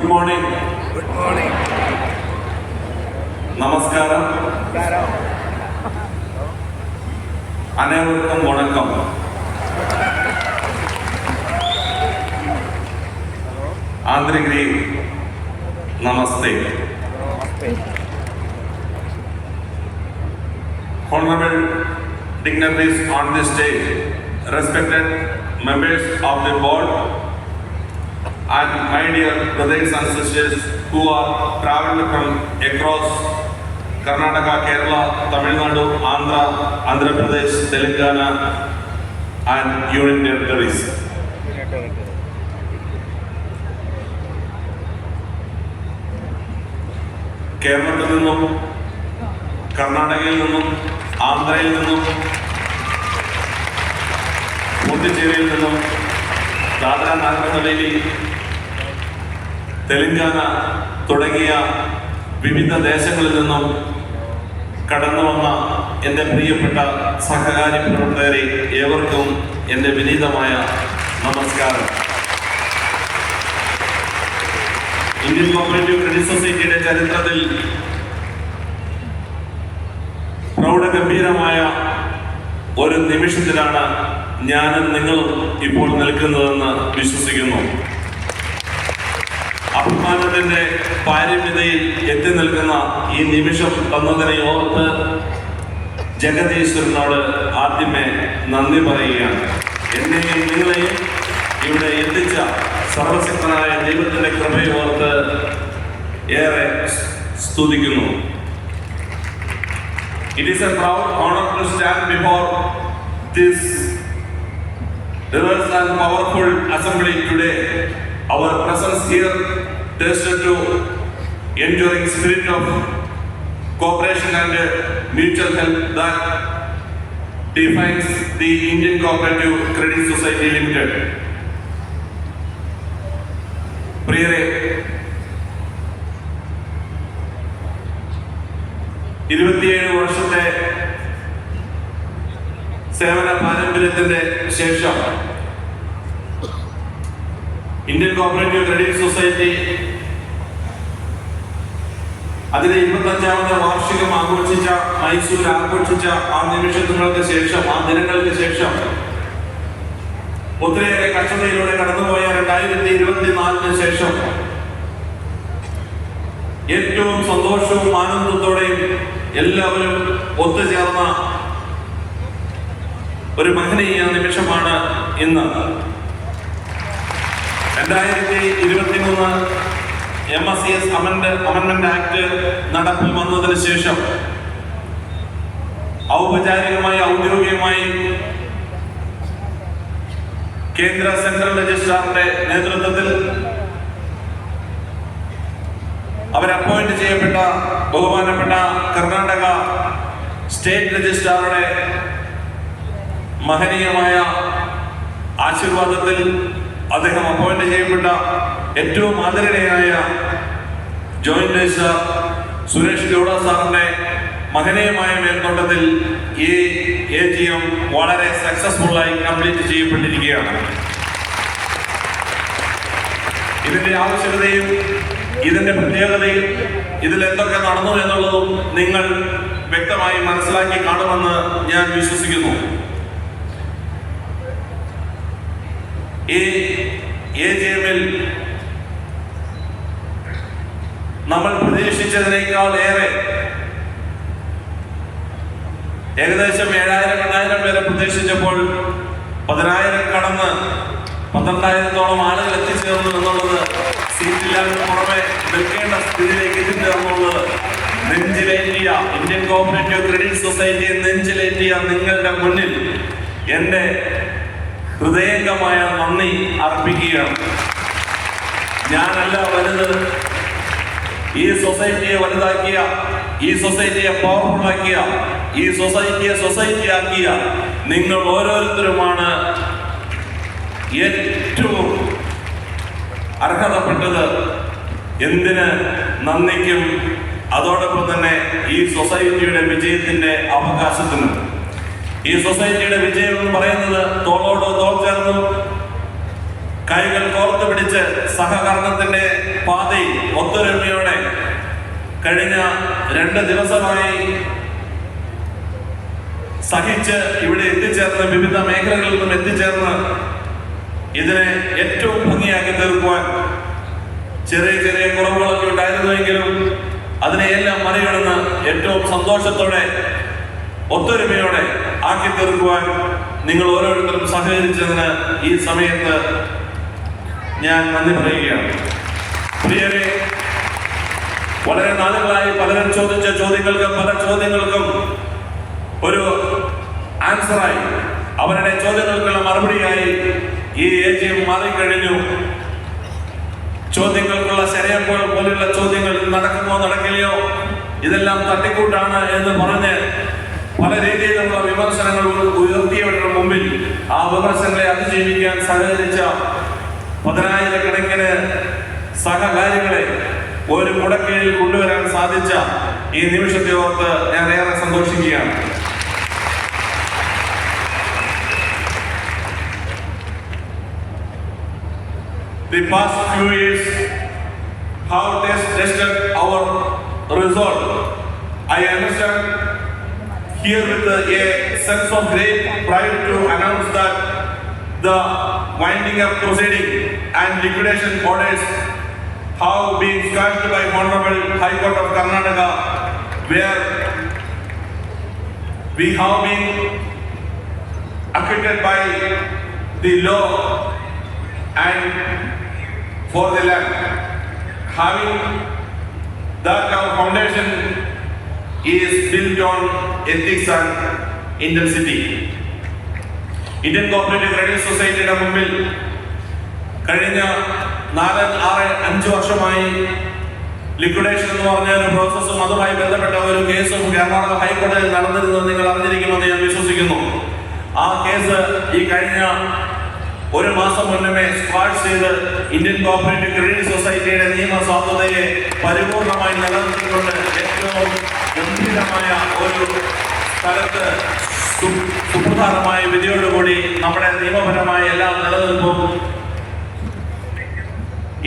Good morning. Good morning. Namaskaram. Anevarkkum vanakkam. Andrigiri, namaste. Honorable dignitaries on this stage, respected members of the board, and my dear brothers and sisters who are traveled from across Karnataka, Kerala, Tamil Nadu, Andhra Pradesh, Telangana, and Union Territories. കേരളത്തിൽ നിന്നും കർണാടകയിൽ നിന്നും ആന്ധ്രയിൽ നിന്നും പുതുച്ചേരിയിൽ നിന്നും ദാദ്ര നാഗർ ഹവേലി, തെലങ്കാന തുടങ്ങിയ വിവിധ ദേശങ്ങളിൽ നിന്നും കടന്നു വന്ന എൻ്റെ പ്രിയപ്പെട്ട സഹകാരി പ്രവർത്തകരെ ഏവർക്കും എൻ്റെ വിനീതമായ നമസ്കാരം. ഇന്ത്യൻ കോപ്പറേറ്റീവ് ക്രെഡിറ്റ് സൊസൈറ്റിയുടെ ചരിത്രത്തിൽ പ്രൗഢഗംഭീരമായ ഒരു നിമിഷത്തിലാണ് ഞാനും നിങ്ങളും ഇപ്പോൾ നിൽക്കുന്നതെന്ന് വിശ്വസിക്കുന്നു. അഭിമാനത്തിന്റെ പാരമ്യതയിൽ എത്തി നിൽക്കുന്ന ഈ നിമിഷം തന്നതിനെ ഓർത്ത് ജഗദീശ്വരനോട് ആദ്യമേ നന്ദി പറയുകയാണ്. എന്നെയും നിങ്ങളെയും ഇവിടെ എത്തിച്ച സർവശക്തനായ ദൈവത്തിന്റെ കൃപയെ ഓർത്ത് ഏറെ സ്തുതിക്കുന്നു. It is a proud honor to stand before this diverse and powerful assembly today. Our presence here tested to enduring spirit of cooperation and mutual help that defines the Indian Cooperative Credit Society Limited. പ്രിയരെ, 27 വർഷത്തെ സേവന പാരമ്പര്യത്തിന്റെ ശേഷം Indian cooperative credit society അതിന്റെ 25ാമത് വാർഷികം ആഘോഷിച്ച, മൈസൂർ ആഘോഷിച്ച ആ നിമിഷങ്ങൾക്ക് ശേഷം, ആ ദിനങ്ങൾക്ക് ശേഷം ഒത്തിരിയേറെ കഷ്ടതയിലൂടെ കടന്നുപോയ 2024 ശേഷം ഏറ്റവും സന്തോഷവും ആനന്ദത്തോടെയും എല്ലാവരും ഒത്തുചേർന്ന ഒരു മഹനീയ നിമിഷമാണ് ഇന്ന്. 2023 MSCS അമെൻഡ്മെന്റ് ആക്ട് നടപ്പിൽ വന്നതിന് ശേഷം ഔദ്യോഗികമായി കേന്ദ്ര സെൻട്രൽ രജിസ്ട്രാറിന്റെ നേതൃത്വത്തിൽ അവരപ്പോയിന്റ് ചെയ്യപ്പെട്ട ബഹുമാനപ്പെട്ട കർണാടക സ്റ്റേറ്റ് രജിസ്ട്രാറുടെ മഹനീയമായ ആശീർവാദത്തിൽ അദ്ദേഹം അപ്പോയിന്റ് ചെയ്യപ്പെട്ട ഏറ്റവും ആദരണീയനായ ജോയിന്റ് രജിസ്ട്രാർ സുരേഷ് ഗൗഡ സാറിന്റെ മഹനീയമായ മേൽനോട്ടത്തിൽ ഈ AGM വളരെ സക്സസ്ഫുള്ളായി കംപ്ലീറ്റ് ചെയ്യപ്പെട്ടിരിക്കുകയാണ്. ഇതിന്റെ ആവശ്യകതയും ഇതിന്റെ പ്രത്യേകതയും ഇതിൽ എന്തൊക്കെ നടന്നു എന്നുള്ളതും നിങ്ങൾ വ്യക്തമായി മനസ്സിലാക്കി കാണുമെന്ന് ഞാൻ വിശ്വസിക്കുന്നു. ഈ AGM-ൽ നമ്മൾ പ്രതീക്ഷിച്ചതിനേക്കാൾ ഏറെ, ഏകദേശം 7,000-8,000 പേരെ പ്രതീക്ഷിച്ചപ്പോൾ 10,000 കടന്ന് 12,000-ഓളം ആളുകൾ എത്തിച്ചേർന്നു എന്നുള്ളത്, സീറ്റില്ലാതെ പുറമെ നിൽക്കേണ്ട സ്ഥിതിയിലേക്ക് എത്തിച്ചേർന്നുള്ളത് നെഞ്ചിലേറ്റിയ ഇന്ത്യൻ കോപ്പറേറ്റീവ് ക്രെഡിറ്റ് സൊസൈറ്റിയെ നെഞ്ചിലേറ്റിയ നിങ്ങളുടെ മുന്നിൽ എൻ്റെ ഹൃദയംഗമായ നന്ദി അർപ്പിക്കുകയാണ്. ഞാനല്ല വലുത്, ഈ സൊസൈറ്റിയെ വലുതാക്കിയ, ഈ സൊസൈറ്റിയെ പവർഫുള്ളാക്കിയ, ഈ സൊസൈറ്റിയെ സൊസൈറ്റിയാക്കിയ നിങ്ങൾ ഓരോരുത്തരുമാണ് ഏറ്റവും അർഹതപ്പെട്ടത്. എന്തിന്? നന്ദിക്കും അതോടൊപ്പം തന്നെ ഈ സൊസൈറ്റിയുടെ വിജയത്തിന്റെ അവകാശത്തിനും. ഈ സൊസൈറ്റിയുടെ വിജയം എന്ന് പറയുന്നത് തോളോട് തോൾ ചേർന്നും കൈകൾ കോർത്തു പിടിച്ച് സഹകരണത്തിന്റെ പാതയിൽ ഒത്തൊരുമയോടെ കഴിഞ്ഞ 2 ദിവസമായി സഹിച്ച് ഇവിടെ എത്തിച്ചേർന്ന് വിവിധ മേഖലകളിൽ നിന്നും എത്തിച്ചേർന്ന് ഇതിനെ ഏറ്റവും ഭംഗിയാക്കി തീർക്കുവാൻ ചെറിയ കുറവുകളൊക്കെ ഉണ്ടായിരുന്നുവെങ്കിലും അതിനെയെല്ലാം മറികടന്ന് ഏറ്റവും സന്തോഷത്തോടെ ഒത്തൊരുമയോടെ ആക്കി തീർക്കുവാൻ നിങ്ങൾ ഓരോരുത്തരും സഹകരിച്ചതിന് ഈ സമയത്ത് ഞാൻ നന്ദി പറയുകയാണ്. പ്രിയരെ, വളരെ നാളുകളായി പലരും ചോദിച്ച പല ചോദ്യങ്ങൾക്കും ഒരു ആൻസറായി, അവരുടെ ചോദ്യങ്ങൾക്കുള്ള മറുപടിയായി ഈ AGM മാറിക്കഴിഞ്ഞു. ചോദ്യങ്ങൾക്കുള്ള ശരയപ്പോൾ പോലെയുള്ള ചോദ്യങ്ങൾ നടക്കുമോ നടക്കില്ലയോ, ഇതെല്ലാം തട്ടിക്കൂട്ടാണ് എന്ന് പറഞ്ഞ് പല രീതിയിലുള്ള വിമർശനങ്ങൾ ഉയർത്തിയവരുടെ മുമ്പിൽ ആ വിമർശനങ്ങളെ അതിജീവിക്കാൻ സഹകരിച്ച 10,000-കണക്കിന് സഹകാരികളെ ഒരു കുടക്കീഴിൽ കൊണ്ടുവരാൻ സാധിച്ച ഈ നിമിഷത്തെ ഓർത്ത് ഞാൻ ഏറെ സന്തോഷിക്കുകയാണ്. The past few years have tested our resolve. I understand here with a sense of great pride to announce that the winding up proceeding and liquidation orders have been squashed by Honorable High Court of Karnataka, where we have been acquitted by the law and for the land. Having that our foundation is built on ethics and intensity. Indian Cooperative Credit Society മുമ്പിൽ കഴിഞ്ഞ 4-5 വർഷമായി liquidation എന്ന് പറഞ്ഞ ഒരു പ്രോസസ്സും അതുമായി ബന്ധപ്പെട്ട ഒരു കേസും കർണാടക ഹൈക്കോടതിയിൽ നടന്നിരുന്നത് നിങ്ങൾ അറിഞ്ഞിരിക്കുമെന്ന് ഞാൻ വിശ്വസിക്കുന്നു. ആ കേസ് ഈ കഴിഞ്ഞ 1 മാസം മുന്നമേ സ്ക്വാഷ് ചെയ്ത് ഇന്ത്യൻ കോപ്പറേറ്റീവ് ക്രെഡിറ്റ് സൊസൈറ്റിയുടെ നിയമ സ്വാധീനതയെ പരിപൂർണമായി നിലനിർത്തിക്കൊണ്ട് ഏറ്റവും ഗംഭീരമായ ഒരു സ്ഥലത്ത് സുപ്രധാനമായ വിധിയോടുകൂടി നമ്മുടെ നിയമപരമായ എല്ലാം നിലനിൽപ്പും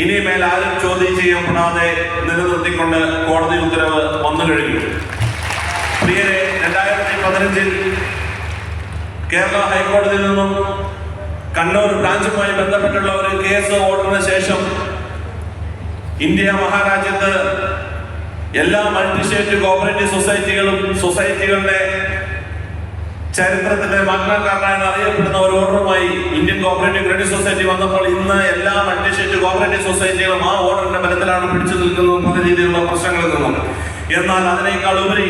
ഇനിമേൽ ആരും ചോദ്യം ചെയ്യപ്പെടാതെ നിലനിർത്തിക്കൊണ്ട് കോടതി ഉത്തരവ് വന്നു കഴിഞ്ഞു. പ്രിയരെ, 2015 കേരള ഹൈക്കോടതിയിൽ നിന്നും കണ്ണൂർ ബ്രാഞ്ചുമായി ബന്ധപ്പെട്ടുള്ള ഒരു കേസ് ഓർഡറിന് ശേഷം ഇന്ത്യ മഹാരാജ്യത്ത് എല്ലാ മൾട്ടി സ്റ്റേറ്റ് കോപ്പറേറ്റീവ് സൊസൈറ്റികളുടെ ചരിത്രത്തിലെ മഗ്ന കാർട്ട എന്നറിയപ്പെടുന്ന ഒരു ഓർഡറുമായി ഇന്ത്യൻ കോപ്പറേറ്റീവ് ക്രെഡിറ്റ് സൊസൈറ്റി വന്നപ്പോൾ ഇന്ന് എല്ലാ മൾട്ടി സ്റ്റേറ്റ് കോപ്പറേറ്റീവ് സൊസൈറ്റികളും ആ ഓർഡറിന്റെ ബലത്തിലാണ് പിടിച്ചു നിൽക്കുന്നത് പല രീതിയിലുള്ള പ്രശ്നങ്ങളിൽ നിന്നും. എന്നാൽ അതിനേക്കാൾ ഉപരി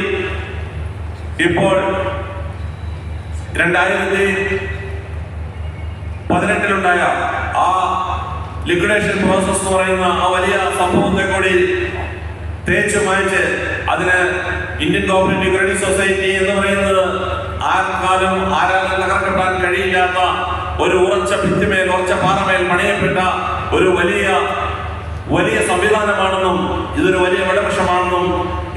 ഇപ്പോൾ 2018 ആ ലിക്വിഡേഷൻ പ്രോസസ് എന്ന് പറയുന്ന ആ വലിയ സംഭവത്തെ കൂടി തേച്ചു മായ്ച്ച് അതിന് ഇന്ത്യൻ കോപ്പറേറ്റീവ് ക്രെഡിറ്റ് സൊസൈറ്റി എന്ന് പറയുന്നത് ആർക്കാലും ആരാലും തകർക്കപ്പെടാൻ കഴിയില്ലാത്ത ഒരു ഉറച്ച ഭിത്തിമേൽ ഉറച്ച പാറമേൽ പണിയപ്പെട്ട ഒരു വലിയ സംവിധാനമാണെന്നും ഇതൊരു വലിയ വടവൃക്ഷമാണെന്നും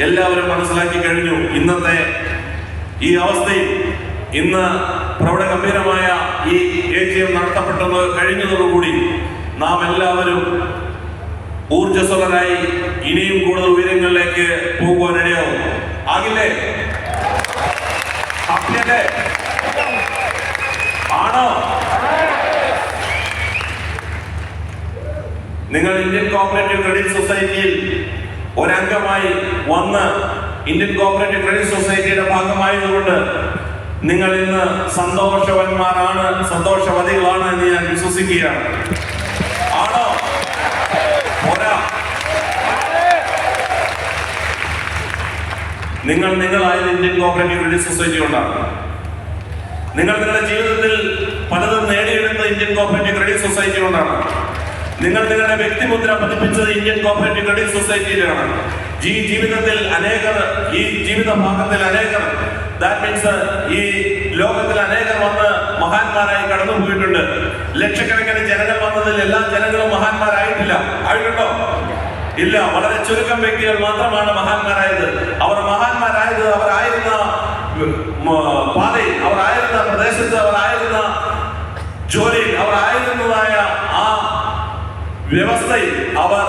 എല്ലാവരും മനസ്സിലാക്കി കഴിഞ്ഞു. ഇന്നത്തെ ഈ അവസ്ഥയിൽ ഇന്ന് പ്രൗഢഗംഭീരമായ ഈ AGM നടത്തപ്പെട്ടത് കഴിഞ്ഞതോടുകൂടി നാം എല്ലാവരും ഊർജ്ജസ്വലരായി ഇനിയും കൂടുതൽ ഉയരങ്ങളിലേക്ക് പോകുവാൻ ഇടയാവും. ആകില്ലേ? ആണോ? നിങ്ങൾ ഇന്ത്യൻ കോപ്പറേറ്റീവ് ക്രെഡിറ്റ് സൊസൈറ്റിയിൽ ഒരംഗമായി വന്ന് ഇന്ത്യൻ കോപ്പറേറ്റീവ് ക്രെഡിറ്റ് സൊസൈറ്റിയുടെ ഭാഗമായതുകൊണ്ട് നിങ്ങൾ ഇന്ന് സന്തോഷവന്മാരാണ്, സന്തോഷവതികളാണ് എന്ന് ഞാൻ വിശ്വസിക്കുകയാണ്. ആണോ? പോരാ. നിങ്ങളായത് ഇന്ത്യൻ കോപ്പറേറ്റീവ് ക്രെഡിറ്റ് സൊസൈറ്റി കൊണ്ടാണ്. നിങ്ങളുടെ ജീവിതത്തിൽ പലതും നേടിയെടുത്ത ഇന്ത്യൻ കോപ്പറേറ്റീവ് ക്രെഡിറ്റ് സൊസൈറ്റി കൊണ്ടാണ്. നിങ്ങളുടെ വ്യക്തിമുദ്ര പതിപ്പിച്ചത് ഇന്ത്യൻ കോപ്പറേറ്റീവ് ക്രെഡിറ്റ് സൊസൈറ്റിയിലാണ്. ഈ ജീവിതത്തിൽ ഈ ജീവിത ഭാഗത്തിൽ അനേകർ, ദാറ്റ് മീൻസ് ഈ ലോകത്തിൽ അനേകർ വന്ന് മഹാന്മാരായി കടന്നുപോയിട്ടുണ്ട്. ലക്ഷക്കണക്കിന് ജനങ്ങൾ വന്നതിൽ എല്ലാ ജനങ്ങളും മഹാന്മാരായിട്ടില്ല. ആയിട്ടുണ്ടോ? ഇല്ല. വളരെ ചുരുക്കം വ്യക്തികൾ മാത്രമാണ് മഹാന്മാരായത്. അവർ മഹാന്മാരായത് അവരായിരുന്ന പാതയിൽ, അവരായിരുന്ന പ്രദേശത്ത്, അവരായിരുന്ന ജോലിയിൽ, അവരായിരുന്നതായ ആ വ്യവസ്ഥയിൽ അവർ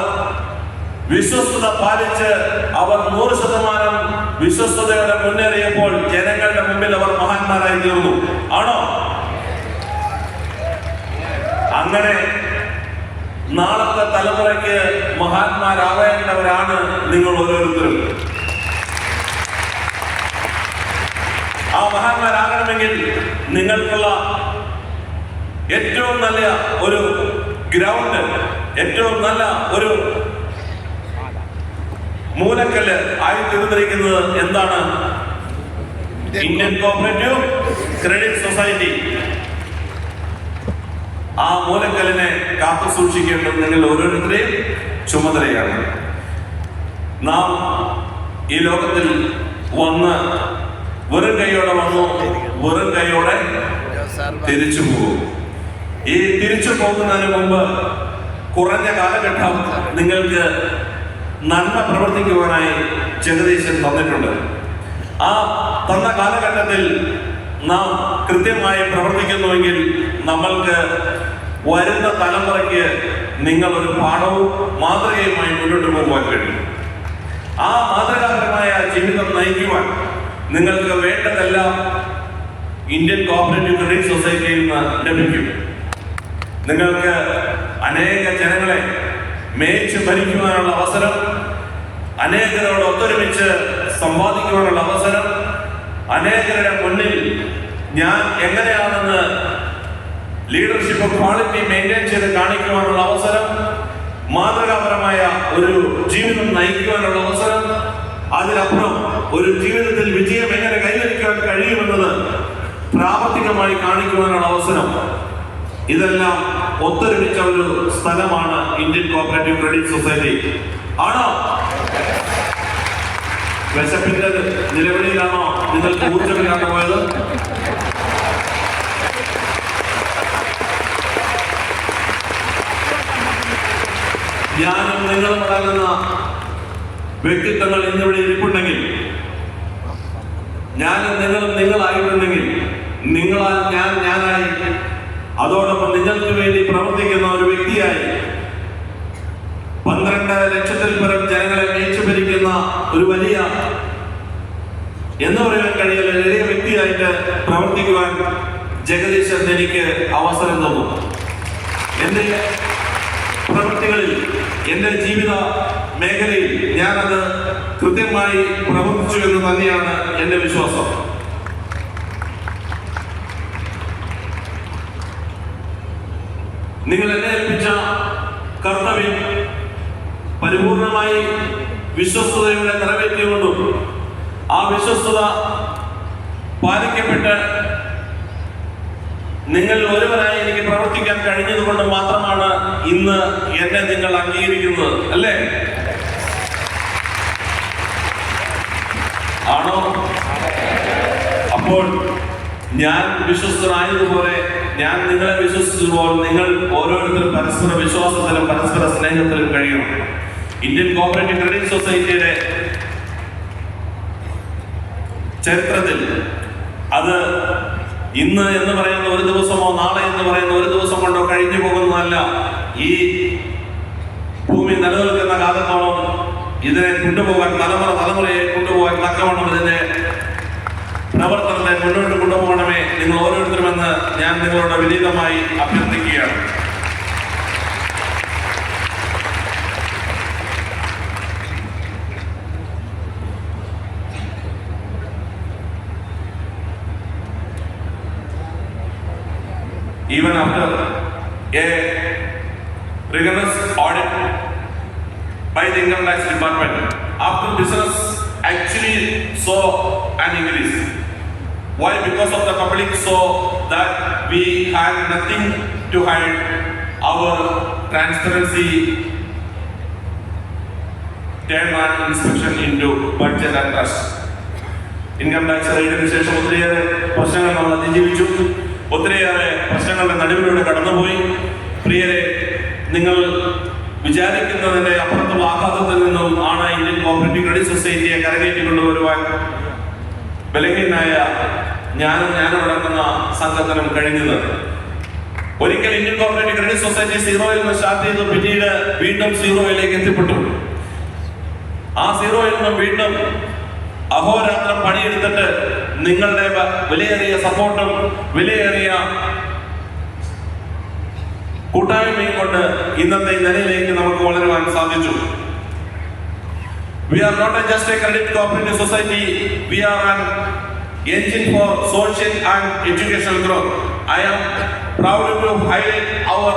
വിശ്വസ്തത പാലിച്ച് അവർ 100% വിശ്വസ്തയോടെ മുന്നേറിയപ്പോൾ ജനങ്ങളുടെ മുമ്പിൽ അവർ മഹാന്മാരായി തീർന്നു. ആണോ? അങ്ങനെ നാളത്തെ തലമുറയ്ക്ക് മഹാന്മാരാവേണ്ടവരാണ് നിങ്ങൾ ഓരോരുത്തരും. ആ മഹാന്മാരാകണമെങ്കിൽ നിങ്ങൾക്കുള്ള ഏറ്റവും നല്ല ഒരു ഗ്രൗണ്ട്, ഏറ്റവും നല്ല ഒരു മൂലക്കല്ല് ആയി തീർന്നിരിക്കുന്നത് എന്താണ്? Indian cooperative credit society. ആ മൂലക്കല്ലിനെ കാത്തു സൂക്ഷിക്കേണ്ടത് നിങ്ങൾ ഓരോരുത്തരെയും ചുമതലയാണ്. നാം ഈ ലോകത്തിൽ വന്ന് വെറും കൈയോടെ വന്നു, വെറും കൈയോടെ തിരിച്ചു പോകും. ഈ തിരിച്ചു പോകുന്നതിന് മുമ്പ് കുറഞ്ഞ കാലഘട്ടം നിങ്ങൾക്ക് നന്മ പ്രവർത്തിക്കുവാനായി ജഗദീശൻ തന്നിട്ടുണ്ട്. ആ തന്ന കാലഘട്ടത്തിൽ നാം കൃത്യമായി പ്രവർത്തിക്കുന്നുവെങ്കിൽ നമ്മൾക്ക് വരുന്ന തലമുറയ്ക്ക് നിങ്ങൾ ഒരു പാഠവും മാതൃകയുമായി മുന്നോട്ട് പോകുവാൻ കഴിയും. ആ മാതൃകാപരമായ ജീവിതം നയിക്കുവാൻ നിങ്ങൾക്ക് വേണ്ടതെല്ലാം ഇന്ത്യൻ കോപ്പറേറ്റീവ് ക്രെഡിറ്റ് സൊസൈറ്റിയിൽ നിന്ന് ലഭിക്കും. നിങ്ങൾക്ക് അനേക ജനങ്ങളെ മേച്ച് ഭരിക്കുവാനുള്ള അവസരം, അനേകരോട് ഒത്തൊരുമിച്ച് സമ്പാദിക്കുവാനുള്ള അവസരം, അനേകരുടെ മുന്നിൽ ഞാൻ എങ്ങനെയാണെന്ന് ലീഡർഷിപ്പ് ക്വാളിറ്റി മെയിൻറ്റെയിൻ ചെയ്ത് കാണിക്കുവാനുള്ള അവസരം, മാതൃകാപരമായ ഒരു ജീവിതം നയിക്കുവാനുള്ള അവസരം, അതിനപ്പുറം ഒരു ജീവിതത്തിൽ വിജയം എങ്ങനെ കൈവരിക്കുവാൻ കഴിയുമെന്നത് പ്രാവർത്തികമായി കാണിക്കുവാനുള്ള അവസരം, ഇതെല്ലാം ഒത്തൊരുമിച്ച ഒരു സ്ഥലമാണ് ഇന്ത്യൻ കോപ്പറേറ്റീവ് ക്രെഡിറ്റ് സൊസൈറ്റി. ആണോ? വിശപ്പിന്റെ നിലവിളിയിലാണോ നിങ്ങൾക്ക് ഊർജ്ജമില്ലാതെ പോയത്? ഞാനും നിങ്ങളും അടങ്ങുന്ന വ്യക്തിത്വങ്ങൾ ഇന്നിവിടെ ഇരിപ്പുണ്ടെങ്കിൽ, ഞാനും നിങ്ങളും നിങ്ങളായിട്ടുണ്ടെങ്കിൽ, നിങ്ങളാൽ ഞാനായി, അതോടൊപ്പം നിങ്ങൾക്ക് വേണ്ടി പ്രവർത്തിക്കുന്ന ഒരു വ്യക്തിയായി, 12 ലക്ഷത്തിൽ പരം ജനങ്ങളെ മേച്ചു ഭരിക്കുന്ന ഒരു വലിയ എന്ന് പറയാൻ കഴിയുന്ന വലിയ വ്യക്തിയായിട്ട് പ്രവർത്തിക്കുവാൻ ജഗദീശൻ എനിക്ക് അവസരം തന്നു. എന്റെ പ്രവൃത്തികളിൽ, എന്റെ ജീവിത മേഖലയിൽ ഞാനത് കൃത്യമായി പ്രവർത്തിച്ചു എന്ന് തന്നെയാണ് എന്റെ വിശ്വാസം. നിങ്ങൾ എന്നെ ഏൽപ്പിച്ച കർത്തവ്യം പരിപൂർണമായി വിശ്വസ്തയോടെ നിറവേറ്റിക്കൊണ്ടും ആ വിശ്വസ്തത പാലിക്കപ്പെട്ട് നിങ്ങൾ ഒരുവനായി എനിക്ക് പ്രവർത്തിക്കാൻ കഴിഞ്ഞതുകൊണ്ട് മാത്രമാണ് ഇന്ന് എന്നെ നിങ്ങൾ അംഗീകരിക്കുന്നത്, അല്ലേ? ആണോ? അപ്പോൾ ഞാൻ വിശ്വസ്തനായതുപോലെ, ഞാൻ നിങ്ങളെ വിശ്വസിച്ചതുപോലെ നിങ്ങൾ ഓരോരുത്തരും പരസ്പര വിശ്വാസത്തിലും പരസ്പര സ്നേഹത്തിലും കഴിയണം. ഇന്ത്യൻ കോപ്പറേറ്റീവ് ക്രെഡിറ്റ് സൊസൈറ്റിയുടെ ചരിത്രത്തിൽ അത് ഇന്ന് എന്ന് പറയുന്ന ഒരു ദിവസമോ നാളെ എന്ന് പറയുന്ന ഒരു ദിവസം കൊണ്ടോ കഴിഞ്ഞു പോകുന്നതല്ല. ഈ ഭൂമി നിലനിൽക്കുന്ന കാലത്തോളം ഇതിനെ കൊണ്ടുപോകാൻ, തലമുറയെ കൊണ്ടുപോകാൻ തക്കവണ്ണം ഇതിന്റെ പ്രവർത്തനത്തെ മുന്നോട്ട് കൊണ്ടുപോകണമേ നിങ്ങൾ ഓരോരുത്തരുമെന്ന് ഞാൻ നിങ്ങളോട് വിനീതമായി അഭ്യർത്ഥിക്കുകയാണ്. Even after a rigorous audit by the Income Tax Department, after business actually saw an increase. Why? Because of the public saw that we had nothing to hide. Our transparency turned our inspection into budget and trust. Income tax റേറ്റിന് ശേഷം ഒത്തിരിയേറെ പ്രശ്നങ്ങൾ നമ്മൾ അതിജീവിച്ചു. ഒത്തിരിയേറെ പ്രശ്നങ്ങളുടെ നടുവിലൂടെ കടന്നുപോയി. പ്രിയരെ, നിങ്ങൾ വിചാരിക്കുന്നതിന്റെ അപ്പുറത്തുള്ള ആഘാതത്തിൽ നിന്നും ആണ് ഇന്ത്യൻ കോപ്പറേറ്റീവ് ക്രെഡിറ്റ് സൊസൈറ്റിയെ കരകയറ്റി കൊണ്ടുവരുവാൻ ബലഹീനായ ഞാനടങ്ങുന്ന സംഘത്തിനും കഴിഞ്ഞത്. ഒരിക്കൽ ഇന്ത്യൻ കോർപ്പറേറ്റീവ് ക്രെഡിറ്റ് സൊസൈറ്റി സീറോയിൽ നിന്ന് സ്റ്റാർട്ട് ചെയ്തു, പിന്നീട് വീണ്ടും സീറോയിലേക്ക് എത്തിപ്പെട്ടു. ആ സീറോയിൽ നിന്നും വീണ്ടും അഹോരാത്രം പണിയെടുത്തിട്ട് നിങ്ങളുടെ വിലയേറിയ സപ്പോർട്ടും വിലയേറിയ കൂട്ടായ്മയും കൊണ്ട് ഇന്നത്തെ നിലയിലേക്ക് നമുക്ക് വളരുവാൻ സാധിച്ചു. We are not just a credit cooperative society, we are an engine for social and educational growth. I am proud to highlight our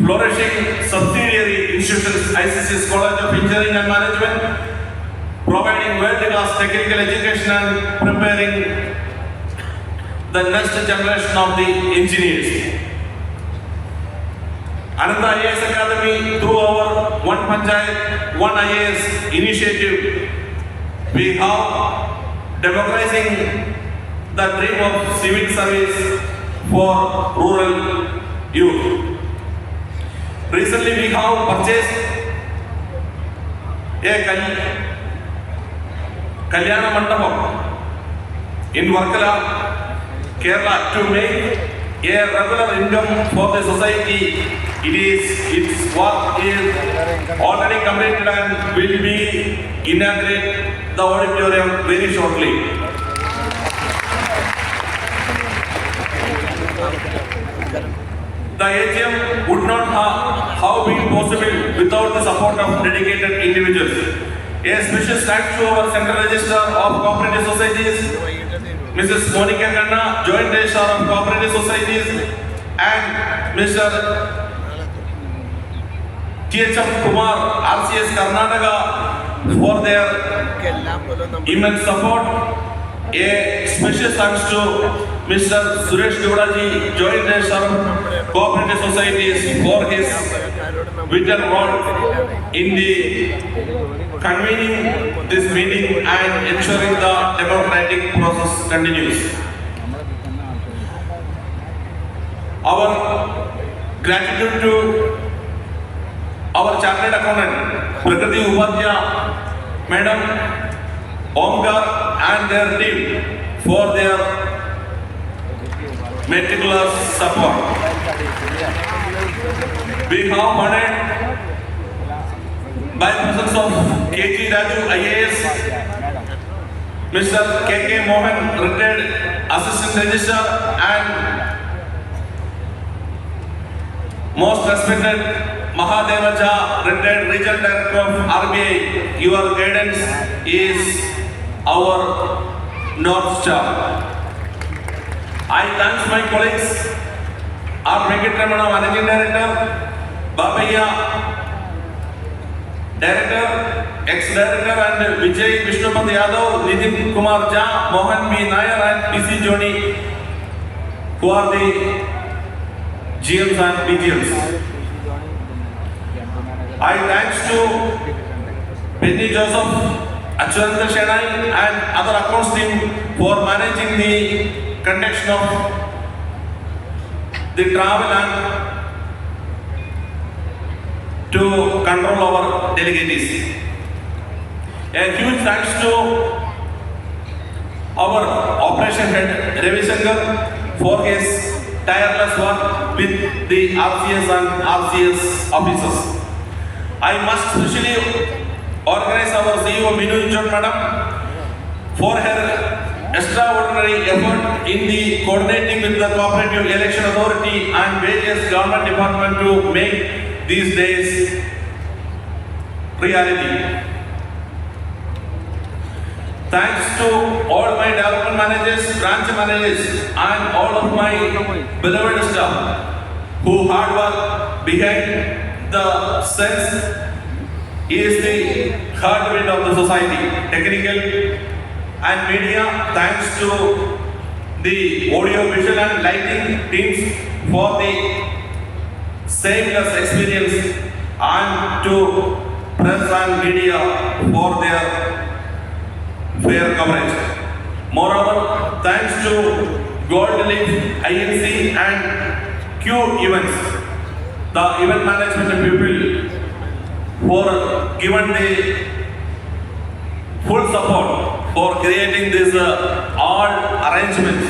flourishing subsidiary institutions, ICC's College of Engineering and Management, providing world-class technical education and preparing the next generation of the engineers. Ananda IAS Academy, through our One Panchayat, One IAS initiative, we have democratizing the dream of civil service for rural youth. Recently, we have purchased a Kalyana Mandapam in Varkala, Kerala, to make a regular income for the society. Its work is already completed and will be inaugurate the auditorium very shortly. The AGM would not have been possible without the support of dedicated individuals. A special thanks to our Central Register of Cooperative Societies, Mrs. Monica Kanna, Joint Registrar of Cooperative Societies, and Mr. THM Kumar, RCS Karnataka, for their immense support. A special thanks to Mr. Suresh Gowdaji, Joint Registrar of Cooperative Societies, for his vital role in the convening this meeting and ensuring the democratic process continues. Our gratitude to our chartered accountant, Prakriti Upadhyaya, Madam, Omkar and their team for their meticulous support. We have honored by presence of KG Raju IAS, Mr. KK Mohan, retired Assistant Registrar, and most respected Mahadeva Jha, retired Regional Director of RBI. Your guidance is our North Star. I thank my colleagues, R. Venkatramana, Managing Director, Babaya, Director, Ex-Director, and Vijay Vishnupat Yadav, Nitin Kumar Jha, Mohan B. Nair, and PC Joni, who are the GMs and BGMs. I thanks to Penny Joseph, Achyuranta Shenai, and other accounts team for managing the conduction of the travel and to control our delegates. A huge thanks to our operation head Ravi Shankar for his tireless work with the RCS and RCS officers. I must especially organize our CEO Minu Injot Madam for her extraordinary effort in the coordinating with the Cooperative Election Authority and various government departments to make these days reality. Thanks to all my development managers, branch managers, and all of my beloved staff who hard work behind the sense is the heartbeat of the society. Technical and media, thanks to the audio, visual and lighting teams for the seamless experience, and to press and media for their fair coverage. Moreover, thanks to Gold Leaf, INC and Q Events, the event management people, for given the full support for creating this all arrangements.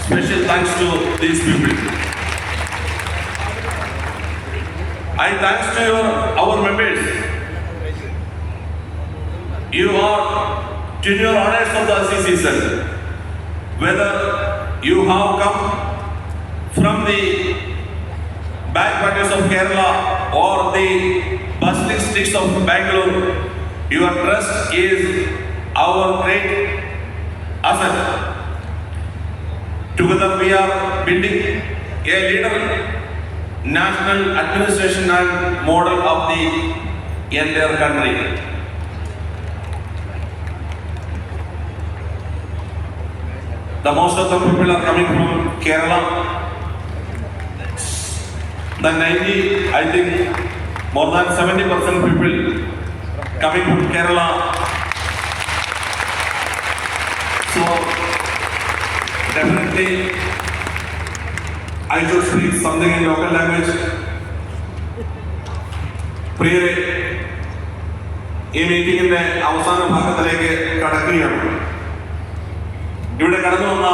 special thanks to these people. I thanks to our members. You are junior honors of the association. Whether you have come from the backwaters of Kerala or the bustling streets of Bangalore, your trust is our great asset. Together we are building a leader, national administration and model of the entire country. The most of the people are coming from Kerala. The 90, I think more than 70% people coming from Kerala. So definitely I should speak something in local language. പ്രിയരെ, ഈ മീറ്റിംഗിന്റെ അവസാന ഭാഗത്തിലേക്ക് കടക്കുകയാണ്. ഇവിടെ കടന്നു വന്ന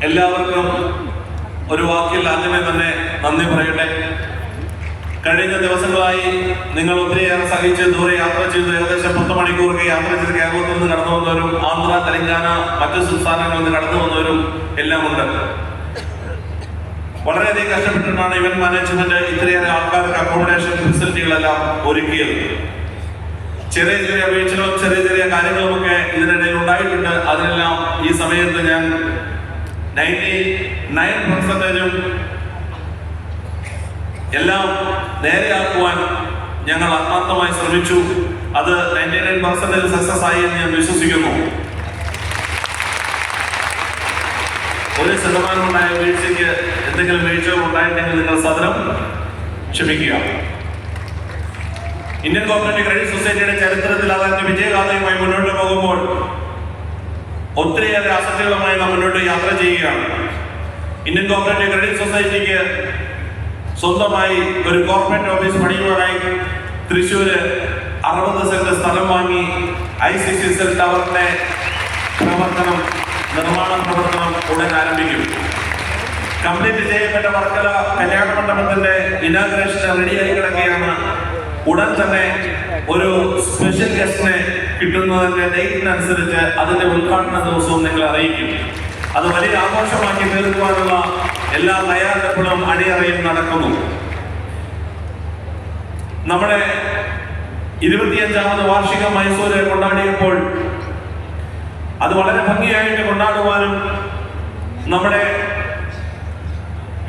എല്ലാവർക്കും ഒരു വാക്കിൽ ആദ്യമേ തന്നെ നന്ദി പറയട്ടെ. കഴിഞ്ഞ ദിവസങ്ങളായി നിങ്ങൾ ഒത്തിരിയേറെ സഹിച്ച് ദൂരെ യാത്ര ചെയ്ത് ഏകദേശം 10 മണിക്കൂറൊക്കെ യാത്ര ചെയ്ത് കേരളത്തിൽ നിന്ന് കടന്നു വന്നവരും ആന്ധ്ര, തെലങ്കാന, മറ്റു സംസ്ഥാനങ്ങളിൽ നിന്ന് കടന്നു വന്നവരും എല്ലാം ഉണ്ട്. വളരെയധികം കഷ്ടപ്പെട്ടിട്ടാണ് ഇവന്റ് മാനേജ്മെന്റ് ഇത്രയേറെ ആൾക്കാർക്ക് അക്കോമഡേഷൻ ഫെസിലിറ്റികളെല്ലാം ഒരുക്കിയത്. ചെറിയ ചെറിയ വീഴ്ചകളും ചെറിയ ചെറിയ കാര്യങ്ങളുമൊക്കെ ഇതിനിടയിൽ ഉണ്ടായിട്ടുണ്ട്. അതിനെല്ലാം ഈ സമയത്ത് ഞാൻ 99% എല്ലാം നേരെയാക്കുവാൻ ഞങ്ങൾ ആത്മാർത്ഥമായി ശ്രമിച്ചു. അത് 99% സക്സസ് ആയി എന്ന് ഞാൻ വിശ്വസിക്കുന്നു. 1% ഉണ്ടായ വീഴ്ചയ്ക്ക് എന്തെങ്കിലും വീഴ്ചകൾ ഉണ്ടായിട്ടുണ്ടെങ്കിൽ നിങ്ങൾ സദനം ക്ഷമിക്കുക. ഇന്ത്യൻ കോപ്പറേറ്റീവ് ക്രെഡിറ്റ് സൊസൈറ്റിയുടെ ചരിത്രത്തിൽ അതിന്റെ വിജയഗാഥയുമായി മുന്നോട്ട് പോകുമ്പോൾ ഒത്തിരിയേറെ അസറ്റുകളുമായി നാം മുന്നോട്ട് യാത്ര ചെയ്യുകയാണ്. ഇന്ത്യൻ കോപ്പറേറ്റീവ് ക്രെഡിറ്റ് സൊസൈറ്റിക്ക് സ്വന്തമായി ഒരു കോർപ്പറേറ്റ് ഓഫീസ് പണിയുവാനായി തൃശ്ശൂര് 60 സെന്റ് സ്ഥലം വാങ്ങി ICCCL ടവറിന്റെ നിർമ്മാണ പ്രവർത്തനം ഉടൻ ആരംഭിക്കും. കംപ്ലീറ്റ് ചെയ്യപ്പെട്ട വർക്കല കല്യാണ മണ്ഡപത്തിന്റെ ഇനാഗ്രേഷൻ റെഡിയായി കിടക്കുകയാണ്. ഉടൻ തന്നെ ഒരു സ്പെഷ്യൽ ഗസ്റ്റിനെ കിട്ടുന്നതിന്റെ ഡേറ്റിനനുസരിച്ച് അതിന്റെ ഉദ്ഘാടന ദിവസവും നിങ്ങൾ അറിയിക്കും. അത് വലിയ ആഘോഷമാക്കി തീർക്കുവാനുള്ള എല്ലാ തയ്യാറെടുപ്പുകളും അണിയറയിൽ നടക്കുന്നു. നമ്മുടെ 25ാമത് വാർഷികം മൈസൂര് കൊണ്ടാടിയപ്പോൾ അത് വളരെ ഭംഗിയായിട്ട് കൊണ്ടാടുവാനും നമ്മുടെ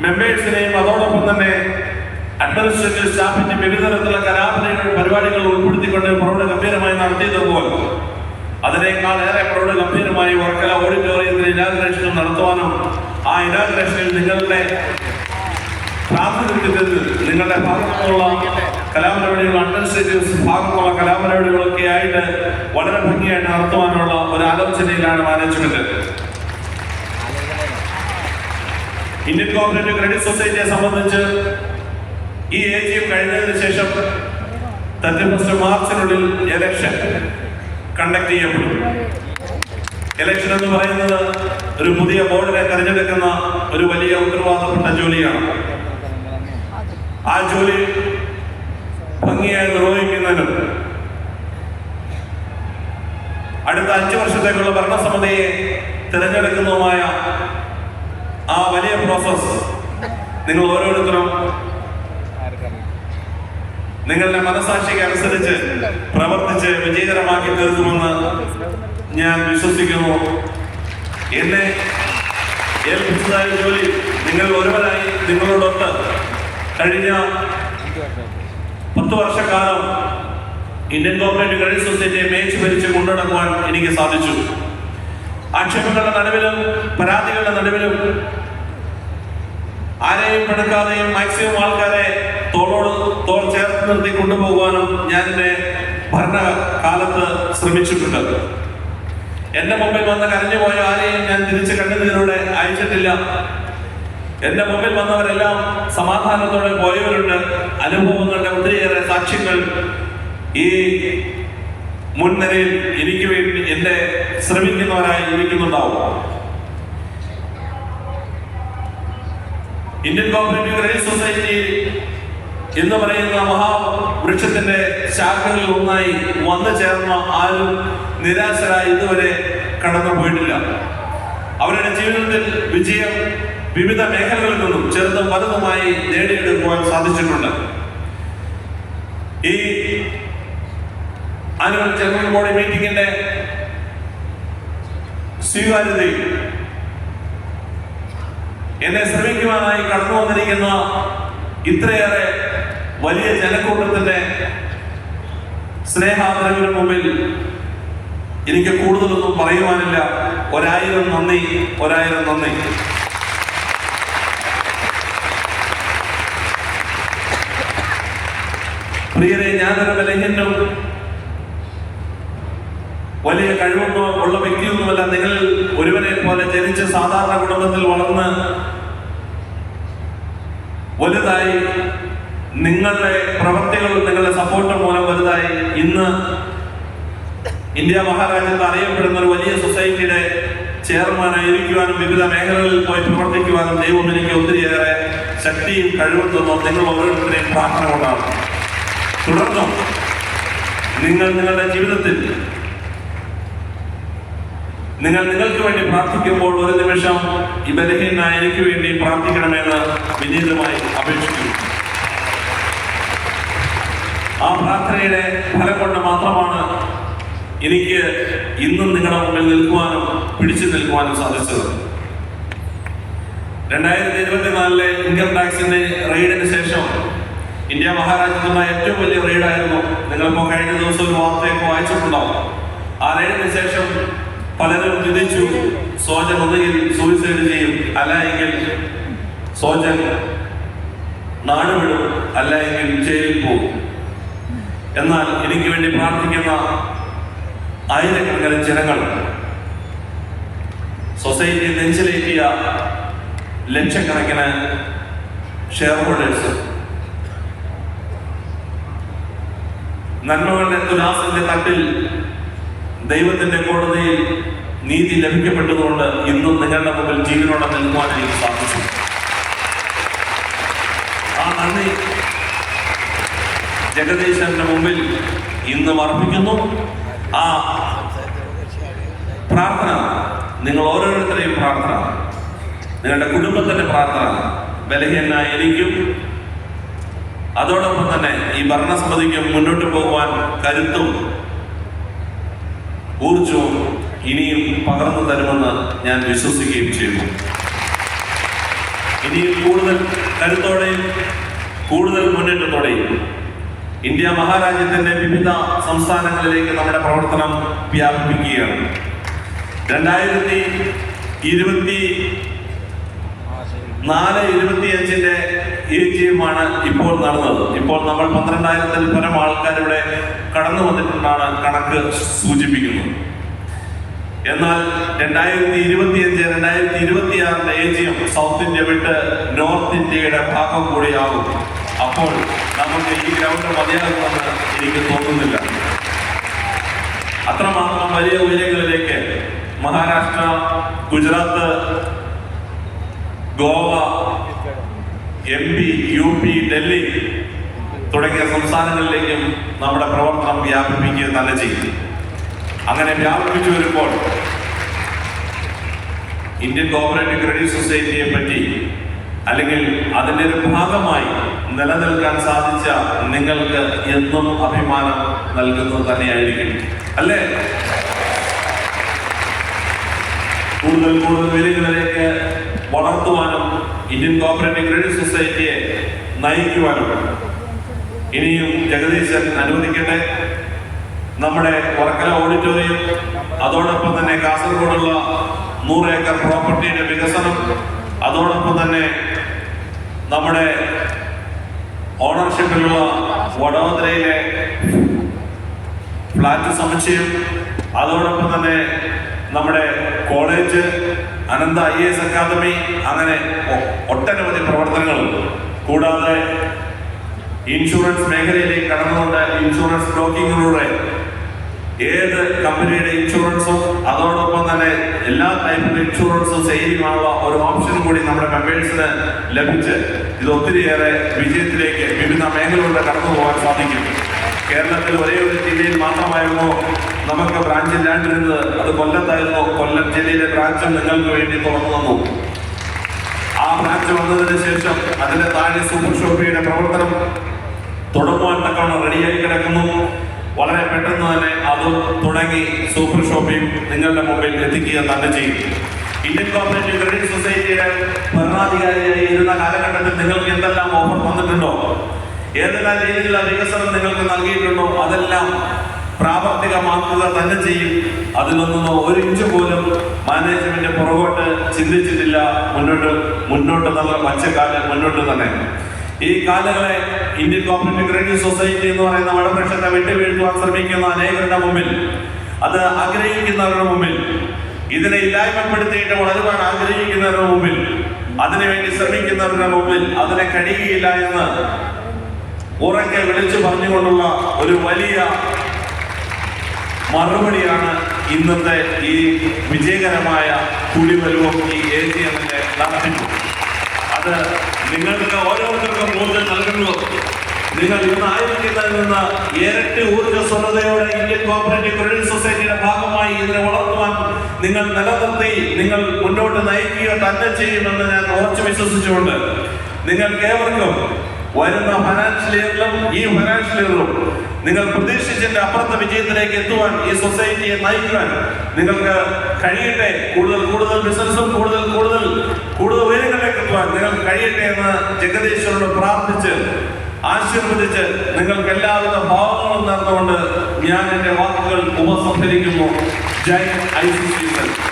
മെമ്പേഴ്സിനെയും അതോടൊപ്പം തന്നെ അഡ്മിനിസ്ട്രേറ്റീവ് സ്റ്റാഫിന്റെ വിവിധ തരത്തിലുള്ള പരിപാടികൾ ഉൾപ്പെടുത്തിക്കൊണ്ട് പ്രൗഢ ഗംഭീരമായി നടത്തിയതുപോലെ അതിനേക്കാൾ ഏറെ പ്രൗഢ ഗംഭീരമായി വർക്കല ഓഡിറ്റോറിയത്തിൽ ഇനാഗ്രേഷൻ നടത്തുവാനും ആ ഇനാഗ്രേഷനിൽ നിങ്ങളുടെ പ്രാതിനിധ്യത്തിൽ നിങ്ങളുടെ ഭാഗത്തുള്ള കലാപരിപാടികൾ, അഡ്മിനിസ്ട്രേറ്റീവ് ഭാഗത്തുള്ള കലാപരിപാടികളൊക്കെ ആയിട്ട് വളരെ ഭംഗിയായിട്ട് നടത്തുവാനുള്ള ഒരു ആലോചനയിലാണ് മാനേജ്മെന്റ്. ഇന്ത്യൻ കോപ്പറേറ്റീവ് ക്രെഡിറ്റ് സൊസൈറ്റിയെ സംബന്ധിച്ച് ഈ AGM കഴിഞ്ഞതിന് ശേഷം 31 മാർച്ചിനുള്ളിൽ ഇലക്ഷൻ കണ്ടക്ട് ചെയ്യപ്പെടും. ഇലക്ഷൻ എന്ന് പറയുന്നത് ഒരു പുതിയ ബോർഡിനെ തെരഞ്ഞെടുക്കുന്ന ഒരു വലിയ ഉത്തരവാദപ്പെട്ട ജോലിയാണ്. ആ ജോലി ഭംഗിയായി നിർവഹിക്കുന്നതിനും അടുത്ത 5 വർഷത്തേക്കുള്ള ഭരണസമിതിയെ തിരഞ്ഞെടുക്കുന്നതുമായ ആ വലിയ പ്രോസസ് നിങ്ങൾ ഓരോരുത്തരും നിങ്ങളുടെ മനസാക്ഷിക്ക് അനുസരിച്ച് പ്രവർത്തിച്ച് വിജയകരമാക്കി തീർക്കുമെന്ന് ഞാൻ വിശ്വസിക്കുന്നു. എന്നെ ഏൽപ്പിച്ചതായ ജോലി നിങ്ങൾ ഒരുവരായി നിങ്ങളോടൊത്ത് കഴിഞ്ഞ 10 വർഷക്കാലം ഇന്ത്യൻ കോപ്പറേറ്റീവ് ക്രെഡിറ്റ് സൊസൈറ്റിയെ മേച്ച് ഭരിച്ച് കൊണ്ടുനടക്കുവാൻ എനിക്ക് സാധിച്ചു. ആക്ഷേപങ്ങളുടെ നടുവിലും പരാതികളുടെ നടുവിലും ആരെയും പെടുക്കാതെയും മാക്സിമം ആൾക്കാരെ തോളോട് തോൾ ചേർത്ത് നിർത്തി കൊണ്ടുപോകുവാനും ഞാൻ എൻ്റെ ഭരണകാലത്ത് ശ്രമിച്ചിട്ടുണ്ട്. എന്റെ മുമ്പിൽ വന്ന് കരഞ്ഞുപോയ ആരെയും ഞാൻ തിരിച്ച് കണ്ണുനീരോടെ അയച്ചിട്ടില്ല. എന്റെ മുമ്പിൽ വന്നവരെല്ലാം സമാധാനത്തോടെ പോയവരുണ്ട്. അനുഭവങ്ങളുടെ ഒത്തിരിയേറെ സാക്ഷ്യങ്ങൾ ഈ മുൻനിരയിൽ എനിക്ക് വേണ്ടി എന്നെ ശ്രമിക്കുന്നവരായി ഇരിക്കുന്നുണ്ടാവും. ഇന്ത്യൻ കോപ്പറേറ്റീവ് ക്രെഡിറ്റ് സൊസൈറ്റി എന്ന് പറയുന്ന മഹാവൃക്ഷത്തിന്റെ ശാഖകളിൽ ഒന്നായി വന്നു ചേർന്ന ആരും നിരാശരായി ഇതുവരെ കടന്നു പോയിട്ടില്ല. അവരുടെ ജീവിതത്തിൽ വിജയം വിവിധ മേഖലകളിൽ നിന്നും ചെറുതും വലുതുമായി നേടിയെടുക്കുവാൻ സാധിച്ചിട്ടുണ്ട്. ഈ ആനുവൽ ജനറൽ ബോഡി മീറ്റിംഗിന്റെ സ്വീകാര്യതയിൽ എന്നെ ശ്രമിക്കുവാനായി കടന്നു വന്നിരിക്കുന്ന ഇത്രയേറെ വലിയ ജനക്കൂട്ടത്തിന്റെ സ്നേഹാദരവിന് മുമ്പിൽ എനിക്ക് കൂടുതലൊന്നും പറയുവാനില്ല. 1000 നന്ദി, 1000 നന്ദി. പ്രിയരെ, ഞാനൊരു ബലഹീനനും വലിയ കഴിവൊന്നും ഉള്ള വ്യക്തിയൊന്നുമല്ല. നിങ്ങൾ ഒരുവനെ പോലെ ജനിച്ച് സാധാരണ കുടുംബത്തിൽ വളർന്ന് വലുതായി നിങ്ങളുടെ പ്രവൃത്തികൾ, നിങ്ങളുടെ സപ്പോർട്ട് മൂലം വലുതായി ഇന്ന് ഇന്ത്യ മഹാരാജ്യത്ത് അറിയപ്പെടുന്ന ഒരു വലിയ സൊസൈറ്റിയുടെ ചെയർമാനായിരിക്കുവാനും വിവിധ മേഖലകളിൽ പോയി പ്രവർത്തിക്കുവാനും ദൈവം എനിക്ക് ഒത്തിരിയേറെ ശക്തിയും കഴിവും തന്നു. നിങ്ങൾ ഓരോരുത്തരെയും പ്രാർത്ഥന കൊണ്ടാണ്. തുടർന്നും നിങ്ങൾ നിങ്ങളുടെ ജീവിതത്തിൽ നിങ്ങൾക്ക് വേണ്ടി പ്രാർത്ഥിക്കുമ്പോൾ ഒരു നിമിഷം ഈ ബലഹീനനായ എനിക്ക് വേണ്ടി പ്രാർത്ഥിക്കണമെന്ന് വിനീതമായി അപേക്ഷിക്കുന്നു. ആ പ്രാർത്ഥനയുടെ ഫലം കൊണ്ട് മാത്രമാണ് എനിക്ക് ഇന്നും നിങ്ങളുടെ മുമ്പിൽ നിൽക്കുവാനും പിടിച്ചു നിൽക്കുവാനും സാധിച്ചത്. 2024 ഇൻകം ടാക്സിന്റെ റെയ്ഡിന് ശേഷം ഇന്ത്യ മഹാരാജ്യത്തുള്ള ഏറ്റവും വലിയ റെയ്ഡായിരുന്നു. നിങ്ങളിപ്പോൾ കഴിഞ്ഞ ദിവസം ഒരു വാർത്തയൊക്കെ വായിച്ചിട്ടുണ്ടാവും. ആ റെയ്ഡിന് ശേഷം പലരും ചിന്തിച്ചു, സോജൻ ഒന്നുകിൽ സൂയിസൈഡ് ചെയ്യും, അല്ല എങ്കിൽ സോജൻ നാടുവിടും, അല്ല എങ്കിൽ ജയിലിൽ പോകും. എന്നാൽ എനിക്ക് വേണ്ടി പ്രാർത്ഥിക്കുന്ന ആയിരക്കണക്കിന് ജനങ്ങൾ, സൊസൈറ്റി നെഞ്ചിലേറ്റിയ ലക്ഷക്കണക്കിന് ഷെയർ ഹോൾഡേഴ്സ്, നന്മകളുടെ തുലാസിന്റെ തട്ടിൽ ദൈവത്തിന്റെ കോടതിയിൽ നീതി ലഭിക്കപ്പെട്ടതുകൊണ്ട് ഇന്നും നിങ്ങളുടെ മുമ്പിൽ ജീവനോടെ നിൽക്കുവാൻ എനിക്ക് സാധിച്ചു. ആ നന്ദി ജഗദീശന്റെ മുമ്പിൽ ഇന്നും അർപ്പിക്കുന്നു. ആ പ്രാർത്ഥന, നിങ്ങൾ ഓരോരുത്തരെയും പ്രാർത്ഥന, നിങ്ങളുടെ കുടുംബത്തിന്റെ പ്രാർത്ഥന, ബലഹീനനായ എനിക്കും അതോടൊപ്പം തന്നെ ഈ ഭരണസമിതിക്കും മുന്നോട്ട് പോകുവാൻ കരുത്തും ഊർജവും ഇനിയും പകർന്നു തരുമെന്ന് ഞാൻ വിശ്വസിക്കുകയും ചെയ്യുന്നു. ഇനിയും കൂടുതൽ കരുത്തോടെയും കൂടുതൽ മുന്നേറ്റത്തോടെയും ഇന്ത്യ മഹാരാജ്യത്തിന്റെ വിവിധ സംസ്ഥാനങ്ങളിലേക്ക് നമ്മുടെ പ്രവർത്തനം വ്യാപിപ്പിക്കുകയാണ്. 2024-25 AGM-ആണ് ഇപ്പോൾ നടന്നത്. ഇപ്പോൾ നമ്മൾ 12,000-ൽ പരം ആൾക്കാരുടെ കടന്നു വന്നിട്ടുണ്ടാണ് കണക്ക് സൂചിപ്പിക്കുന്നത്. എന്നാൽ 2025-2026 AGM സൗത്ത് ഇന്ത്യ വിട്ട് നോർത്ത് ഇന്ത്യയുടെ ഭാഗം കൂടിയാകും. അപ്പോൾ നമുക്ക് ഈ ഗ്രൗണ്ട് മതിയാകുമെന്ന് എനിക്ക് തോന്നുന്നില്ല. അത്രമാത്രം വലിയ ഉയരങ്ങളിലേക്ക് മഹാരാഷ്ട്ര, ഗുജറാത്ത്, ഗോവ, MP, UP, ഡൽഹി തുടങ്ങിയ സംസ്ഥാനങ്ങളിലേക്കും നമ്മുടെ പ്രവർത്തനം വ്യാപിപ്പിക്കുക തന്നെ ചെയ്യും. അങ്ങനെ വ്യാപിപ്പിച്ചു വരുമ്പോൾ ഇന്ത്യൻ കോപ്പറേറ്റീവ് ക്രെഡിറ്റ് സൊസൈറ്റിയെ പറ്റി അല്ലെങ്കിൽ അതിൻ്റെ ഒരു ഭാഗമായി നിലനിൽക്കാൻ സാധിച്ച നിങ്ങൾക്ക് എന്നും അഭിമാനം നൽകുന്നത് തന്നെയായിരിക്കും, അല്ലേ? കൂടുതൽ ഉയരങ്ങളിലേക്ക് വളർത്തുവാനും ഇന്ത്യൻ കോപ്പറേറ്റീവ് ക്രെഡിറ്റ് സൊസൈറ്റിയെ നയിക്കുവാനും ഇനിയും ജഗദീശൻ അനുവദിക്കട്ടെ. നമ്മുടെ വർക്കല ഓഡിറ്റോറിയം, അതോടൊപ്പം തന്നെ കാസർഗോഡുള്ള 100 ഏക്കർ പ്രോപ്പർട്ടിയുടെ വികസനം, അതോടൊപ്പം തന്നെ നമ്മുടെ ഓണർഷിപ്പിലുള്ള വഡോദരയിലെ ഫ്ലാറ്റ് സമുച്ചയം, അതോടൊപ്പം തന്നെ നമ്മുടെ കോളേജ്, അനന്ത IAS അക്കാദമി, അങ്ങനെ ഒട്ടനവധി പ്രവർത്തനങ്ങളുണ്ട്. കൂടാതെ ഇൻഷുറൻസ് മേഖലയിലേക്ക് കടന്നുകൊണ്ട് ഇൻഷുറൻസ് ബ്രോക്കിങ്ങിലൂടെ ഏത് കമ്പനിയുടെ ഇൻഷുറൻസും അതോടൊപ്പം തന്നെ എല്ലാ ടൈപ്പിലെ ഇൻഷുറൻസും സെയിലുമുള്ള ഒരു ഓപ്ഷൻ കൂടി നമ്മുടെ മെമ്പേഴ്സിന് ലഭിച്ച് ഇത് ഒത്തിരിയേറെ വിജയത്തിലേക്ക് വിവിധ മേഖലകളിലൂടെ കടന്നു പോകാൻ സാധിക്കും. കേരളത്തിൽ ഒരേ ഒരു ജില്ലയിൽ മാത്രമായിരുന്നു നമുക്ക് ബ്രാഞ്ച് ഇല്ലാണ്ടിരുന്നത്. അത് കൊല്ലത്തായിരുന്നു. കൊല്ലം ജില്ലയിലെ ബ്രാഞ്ചും നിങ്ങൾക്ക് വേണ്ടി തുറന്നു തന്നു. ആ ബ്രാഞ്ച് വന്നതിന് ശേഷം അതിന്റെ താഴെ സൂപ്പർ ഷോപ്പിയുടെ പ്രവർത്തനം തുടങ്ങുവാൻ തക്കവണ്ണം റെഡിയായി കിടക്കുന്നു. വളരെ പെട്ടെന്ന് തന്നെ അതും തുടങ്ങി സൂപ്പർ ഷോപ്പിംഗ് നിങ്ങളുടെ മുമ്പിൽ എത്തിക്കുക തന്നെ ചെയ്യും. ഇന്ത്യൻ കോപ്പറേറ്റീവ് ക്രെഡിറ്റ് സൊസൈറ്റിയുടെ ഭരണാധികാരിയായി ഇരുന്ന കാലഘട്ടത്തിൽ നിങ്ങൾക്ക് എന്തെല്ലാം ഓഫർ വന്നിട്ടുണ്ടോ, ഏതെല്ലാം രീതിയിലുള്ള വികസനം നിങ്ങൾക്ക് നൽകിയിട്ടുണ്ടോ, അതെല്ലാം പ്രാവർത്തികമാക്കുക തന്നെ ചെയ്യും. അതിലൊന്നും ഒരു ഇഞ്ച് പോലും മാനേജ്മെന്റ് പുറകോട്ട് ചിന്തിച്ചിട്ടില്ല. മുന്നോട്ട് നല്ല പച്ചക്കാലം മുന്നോട്ട് തന്നെ. ഈ കാലങ്ങളെ ഇന്ത്യൻ കോപ്പറേറ്റീവ് ക്രെഡിറ്റ് സൊസൈറ്റി എന്ന് പറയുന്ന വടവൃക്ഷത്തെ വിട്ടുവീഴ്ത്തുവാൻ ശ്രമിക്കുന്ന അനേകരുടെ മുമ്പിൽ, അത് ആഗ്രഹിക്കുന്നവരുടെ മുമ്പിൽ, ഇതിനെ ഇല്ലായ്മപ്പെടുത്തിയിട്ട് വളരുവാൻ ആഗ്രഹിക്കുന്നവരുടെ മുമ്പിൽ, അതിനുവേണ്ടി ശ്രമിക്കുന്നവരുടെ മുമ്പിൽ അതിനെ കഴിയുകയില്ല എന്ന് ഉറക്കെ വിളിച്ചു പറഞ്ഞുകൊണ്ടുള്ള ഒരു വലിയ മറുപടിയാണ് ഇന്നത്തെ ഈ വിജയകരമായ കുടിവരവും ഈ AGM-ന്റെ നടത്തിപ്പ്. അത് നിങ്ങൾക്ക് ഓരോരുത്തർക്കും ഊർജ്ജം നൽകുന്നു. നിങ്ങൾ ഇന്ന് ആയിരിക്കുന്നതിൽ നിന്ന് ഇരട്ടി ഊർജ്ജസ്വലതയോടെ ഇന്ത്യൻ കോപ്പറേറ്റീവ് ക്രെഡിറ്റ് സൊസൈറ്റിയുടെ ഭാഗമായി ഇതിനെ വളർത്തുവാൻ നിങ്ങൾ നിലനിർത്തി നിങ്ങൾ മുന്നോട്ട് നയിക്കുക തന്നെ ചെയ്യുമെന്ന് ഞാൻ ഉറച്ചു വിശ്വസിച്ചുകൊണ്ട് നിങ്ങൾക്ക് ഏവർക്കും വരുന്ന ഫൈനാൻഷ്യൽ ഇയറിലും ഈ ഫൈനാൻഷ്യൽ ഇയറിലും നിങ്ങൾ പ്രതീക്ഷിച്ചതിന്റെ അപ്പുറത്തെ വിജയത്തിലേക്ക് എത്തുവാൻ, ഈ സൊസൈറ്റിയെ നയിക്കുവാൻ നിങ്ങൾക്ക് കഴിയട്ടെ. കൂടുതൽ ബിസിനസ്സും കൂടുതൽ ഉയരങ്ങളിലേക്ക് എത്തുവാൻ നിങ്ങൾക്ക് കഴിയട്ടെ എന്ന് ജഗദീശ്വരോട് പ്രാർത്ഥിച്ച് ആശീർവദിച്ച് നിങ്ങൾക്ക് എല്ലാവിധ ഭാവങ്ങളും നേർന്നുകൊണ്ട് ഞാൻ എന്റെ വാക്കുകൾ ഉപസംഹരിക്കുന്നു. ജയ് ICC.